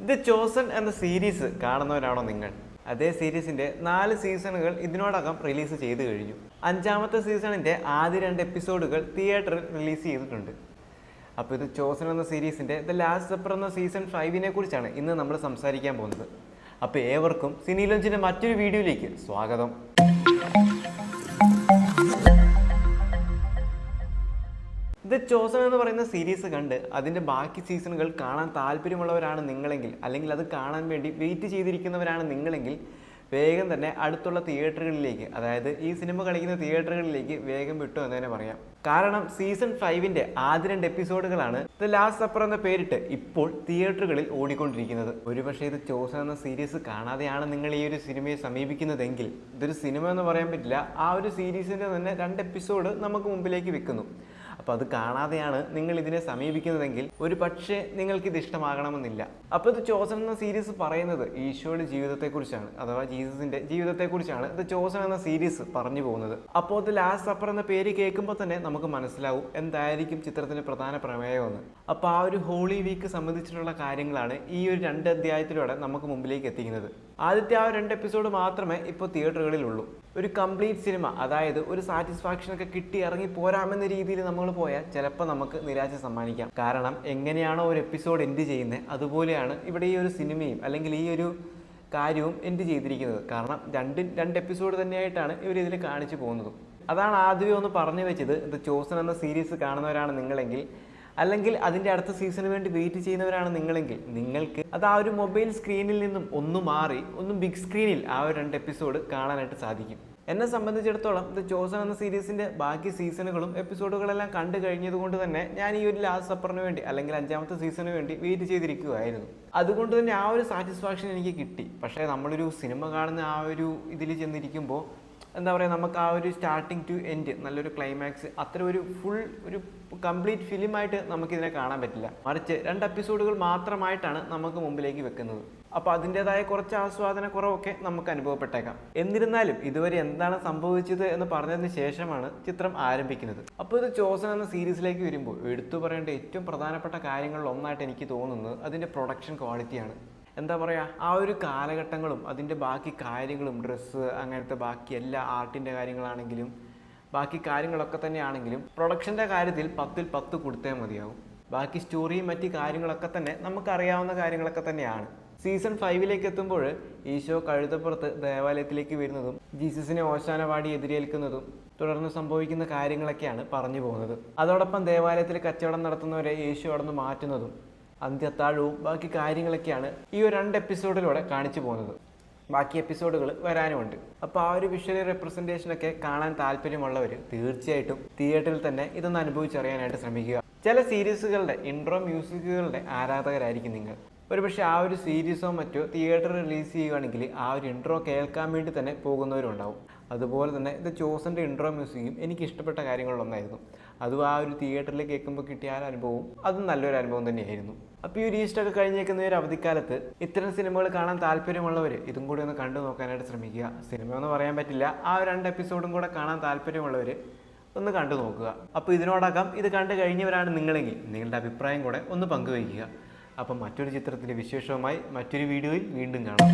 The chosen എന്ന series കാണുന്നവരാണോ നിങ്ങൾ? അതേ സീരീസിന്റെ 4 സീസണുകൾ ഇതിനോടകം റിലീസ് ചെയ്തു കഴിഞ്ഞു. 5ാമത്തെ സീസണിന്റെ ആദ്യ 2 എപ്പിസോഡുകൾ തിയേറ്ററിൽ റിലീസ് ചെയ്തിട്ടുണ്ട്. അപ്പോൾ ഇത് ചോസൺ എന്ന സീരീസിന്റെ ദ ലാസ്റ്റ് സപ്പർ എന്ന സീസൺ 5നെ കുറിച്ചാണ് ഇന്ന് നമ്മൾ സംസാരിക്കാൻ പോകുന്നത്. അപ്പോൾ ഏവർക്കും സിനി ലോഞ്ചിന്റെ മറ്റൊരു വീഡിയോയിലേക്ക് സ്വാഗതം. ദ ചോസൺ എന്ന് പറയുന്ന സീരീസ് കണ്ട് അതിൻ്റെ ബാക്കി സീസണുകൾ കാണാൻ താല്പര്യമുള്ളവരാണ് നിങ്ങളെങ്കിൽ, അല്ലെങ്കിൽ അത് കാണാൻ വേണ്ടി വെയിറ്റ് ചെയ്തിരിക്കുന്നവരാണ് നിങ്ങളെങ്കിൽ, വേഗം തന്നെ അടുത്തുള്ള തിയേറ്ററുകളിലേക്ക്, അതായത് ഈ സിനിമ കളിക്കുന്ന തിയേറ്ററുകളിലേക്ക് വേഗം വിട്ടു എന്ന് തന്നെ പറയാം. കാരണം സീസൺ 5ന്റെ ആദ്യ 2 എപ്പിസോഡുകളാണ് ദ ലാസ്റ്റ് സപ്പർ എന്ന പേരിട്ട് ഇപ്പോൾ തിയേറ്ററുകളിൽ ഓടിക്കൊണ്ടിരിക്കുന്നത്. ഒരുപക്ഷെ ഇത് ചോസൺ എന്ന സീരീസ് കാണാതെയാണ് നിങ്ങൾ ഈ ഒരു സിനിമയെ സമീപിക്കുന്നതെങ്കിൽ, ഇതൊരു സിനിമ എന്ന് പറയാൻ പറ്റില്ല, ആ ഒരു സീരീസിൻ്റെ തന്നെ 2 എപ്പിസോഡ് നമുക്ക് മുമ്പിലേക്ക് വെക്കുന്നു. അപ്പോൾ അത് കാണാതെയാണ് നിങ്ങൾ ഇതിനെ സമീപിക്കുന്നതെങ്കിൽ ഒരു പക്ഷേ നിങ്ങൾക്കിത് ഇഷ്ടമാകണമെന്നില്ല. അപ്പോൾ ഇത് ചോസൺ എന്ന സീരീസ് പറയുന്നത് ഈശോയുടെ ജീവിതത്തെക്കുറിച്ചാണ്, അഥവാ ജീസസിന്റെ ജീവിതത്തെക്കുറിച്ചാണ് ഇത് ചോസൺ എന്ന സീരീസ് പറഞ്ഞു പോകുന്നത്. അപ്പോൾ ഇത് ലാസ്റ്റ് സപ്പർ എന്ന പേര് കേൾക്കുമ്പോൾ തന്നെ നമുക്ക് മനസ്സിലാവും എന്തായിരിക്കും ചിത്രത്തിന്റെ പ്രധാന പ്രമേയമെന്ന്. അപ്പോൾ ആ ഒരു ഹോളി വീക്ക് സംബന്ധിച്ചിട്ടുള്ള കാര്യങ്ങളാണ് ഈ ഒരു 2 അധ്യായത്തിലൂടെ നമുക്ക് മുമ്പിലേക്ക് എത്തിക്കുന്നത്. ആദ്യത്തെ ആ 2 എപ്പിസോഡ് മാത്രമേ ഇപ്പോൾ തിയേറ്ററുകളിലുള്ളൂ. ഒരു കംപ്ലീറ്റ് സിനിമ, അതായത് ഒരു സാറ്റിസ്ഫാക്ഷനൊക്കെ കിട്ടി ഇറങ്ങി പോരാമെന്ന രീതിയിൽ നമ്മൾ പോയാൽ ചിലപ്പോൾ നമുക്ക് നിരാശ സമ്മാനിക്കാം. കാരണം എങ്ങനെയാണോ ഒരു എപ്പിസോഡ് എൻഡ് ചെയ്യുന്നത് അതുപോലെയാണ് ഇവിടെ ഈ ഒരു സിനിമയും അല്ലെങ്കിൽ ഈ ഒരു കാര്യവും എൻഡ് ചെയ്തിരിക്കുന്നത്. കാരണം 2 എപ്പിസോഡ് തന്നെയായിട്ടാണ് ഇവർ ഇതിൽ കാണിച്ചു പോകുന്നത്. അതാണ് ആദ്യമേ ഒന്ന് പറഞ്ഞു വെച്ചത്, ഇത് ചോസൺ എന്ന സീരീസ് കാണുന്നവരാണ് നിങ്ങളെങ്കിൽ, അല്ലെങ്കിൽ അതിൻ്റെ അടുത്ത സീസണിന് വേണ്ടി വെയിറ്റ് ചെയ്യുന്നവരാണ് നിങ്ങളെങ്കിൽ, നിങ്ങൾക്ക് അത് ആ ഒരു മൊബൈൽ സ്ക്രീനിൽ നിന്നും ഒന്ന് മാറി ഒന്ന് ബിഗ് സ്ക്രീനിൽ ആ ഒരു 2 എപ്പിസോഡ് കാണാനായിട്ട് സാധിക്കും. എന്നെ സംബന്ധിച്ചിടത്തോളം ദ ചോസൺ എന്ന സീരീസിൻ്റെ ബാക്കി സീസണുകളും എപ്പിസോഡുകളെല്ലാം കണ്ടു കഴിഞ്ഞതുകൊണ്ട് തന്നെ ഞാൻ ഈ ഒരു ലാസ്റ്റ് സപ്പറിന് വേണ്ടി അല്ലെങ്കിൽ 5ാമത്തെ സീസണിന് വേണ്ടി വെയിറ്റ് ചെയ്തിരിക്കുകയായിരുന്നു. അതുകൊണ്ട് തന്നെ ആ ഒരു സാറ്റിസ്ഫാക്ഷൻ എനിക്ക് കിട്ടി. പക്ഷേ നമ്മളൊരു സിനിമ കാണുന്ന ആ ഒരു ഇതിൽ ചെന്നിരിക്കുമ്പോൾ എന്താ പറയുക, നമുക്ക് ആ ഒരു സ്റ്റാർട്ടിങ് ടു എൻഡ് നല്ലൊരു ക്ലൈമാക്സ്, അത്ര ഒരു ഫുൾ ഒരു കംപ്ലീറ്റ് ഫിലിമായിട്ട് നമുക്കിതിനെ കാണാൻ പറ്റില്ല. മറിച്ച് 2 എപ്പിസോഡുകൾ മാത്രമായിട്ടാണ് നമുക്ക് മുമ്പിലേക്ക് വെക്കുന്നത്. അപ്പോൾ അതിൻ്റെതായ കുറച്ച് ആസ്വാദന കുറവൊക്കെ നമുക്ക് അനുഭവപ്പെട്ടേക്കാം. എന്നിരുന്നാലും ഇതുവരെ എന്താണ് സംഭവിച്ചത് എന്ന് പറഞ്ഞതിന് ശേഷമാണ് ചിത്രം ആരംഭിക്കുന്നത്. അപ്പോൾ ഇത് ചോസൺ എന്ന സീരീസിലേക്ക് വരുമ്പോൾ എടുത്തു പറയേണ്ട ഏറ്റവും പ്രധാനപ്പെട്ട കാര്യങ്ങളിൽ ഒന്നായിട്ട് എനിക്ക് തോന്നുന്നത് അതിൻ്റെ പ്രൊഡക്ഷൻ ക്വാളിറ്റിയാണ്. എന്താ പറയുക, ആ ഒരു കാലഘട്ടങ്ങളും അതിൻ്റെ ബാക്കി കാര്യങ്ങളും, ഡ്രസ്സ് അങ്ങനത്തെ ബാക്കി എല്ലാ ആർട്ടിൻ്റെ കാര്യങ്ങളാണെങ്കിലും ബാക്കി കാര്യങ്ങളൊക്കെ തന്നെയാണെങ്കിലും പ്രൊഡക്ഷൻ്റെ കാര്യത്തിൽ 10ൽ 10 കൊടുത്തേ മതിയാവും. ബാക്കി സ്റ്റോറിയും മറ്റ് കാര്യങ്ങളൊക്കെ തന്നെ നമുക്കറിയാവുന്ന കാര്യങ്ങളൊക്കെ തന്നെയാണ്. സീസൺ 5ലേക്ക് എത്തുമ്പോൾ ഈശോ കഴുതപ്പുറത്ത് ദേവാലയത്തിലേക്ക് വരുന്നതും ജീസസിനെ ഓശാന പാടി എതിരേൽക്കുന്നതും തുടർന്ന് സംഭവിക്കുന്ന കാര്യങ്ങളൊക്കെയാണ് പറഞ്ഞു പോകുന്നത്. അതോടൊപ്പം ദേവാലയത്തിൽ കച്ചവടം നടത്തുന്നവരെ യേശു അവിടെ നിന്ന് മാറ്റുന്നതും അന്ത്യത്താഴവും ബാക്കി കാര്യങ്ങളൊക്കെയാണ് ഈ ഒരു 2 എപ്പിസോഡിലൂടെ കാണിച്ചു പോകുന്നത്. ബാക്കി എപ്പിസോഡുകൾ വരാനുമുണ്ട്. അപ്പോൾ ആ ഒരു വിഷ്വൽ റെപ്രസെൻറ്റേഷനൊക്കെ കാണാൻ താല്പര്യമുള്ളവർ തീർച്ചയായിട്ടും തിയേറ്ററിൽ തന്നെ ഇതൊന്ന് അനുഭവിച്ചറിയാനായിട്ട് ശ്രമിക്കുക. ചില സീരീസുകളുടെ ഇൻട്രോ മ്യൂസിക്കുകളുടെ ആരാധകരായിരിക്കും നിങ്ങൾ. ഒരുപക്ഷെ ആ ഒരു സീരീസോ മറ്റോ തിയേറ്ററിൽ റിലീസ് ചെയ്യുകയാണെങ്കിൽ ആ ഒരു ഇൻട്രോ കേൾക്കാൻ വേണ്ടി തന്നെ പോകുന്നവരും ഉണ്ടാവും. അതുപോലെ തന്നെ ഇത് ചോസൻ്റെ ഇൻട്രോ മ്യൂസിക്കും എനിക്ക് ഇഷ്ടപ്പെട്ട കാര്യങ്ങളിലൊന്നായിരുന്നു. അതും ആ ഒരു തിയേറ്ററിൽ കേൾക്കുമ്പോൾ കിട്ടിയ ആ അനുഭവവും അതും നല്ലൊരു അനുഭവം തന്നെയായിരുന്നു. അപ്പോൾ ഈ ഒരു ഈസ്റ്റൊക്കെ കഴിഞ്ഞേക്കുന്ന ഒരു അവധിക്കാലത്ത് ഇത്തരം സിനിമകൾ കാണാൻ താല്പര്യമുള്ളവർ ഇതും കൂടി ഒന്ന് കണ്ടു നോക്കാനായിട്ട് ശ്രമിക്കുക. സിനിമ എന്ന് പറയാൻ പറ്റില്ല, ആ 2 എപ്പിസോഡും കൂടെ കാണാൻ താല്പര്യമുള്ളവർ ഒന്ന് കണ്ടു നോക്കുക. അപ്പോൾ ഇതിനോടകം ഇത് കണ്ടു കഴിഞ്ഞവരാണ് നിങ്ങളെങ്കിൽ നിങ്ങളുടെ അഭിപ്രായം കൂടെ ഒന്ന് പങ്കുവയ്ക്കുക. അപ്പം മറ്റൊരു ചിത്രത്തിൻ്റെ വിശേഷവുമായി മറ്റൊരു വീഡിയോയിൽ വീണ്ടും കാണാം.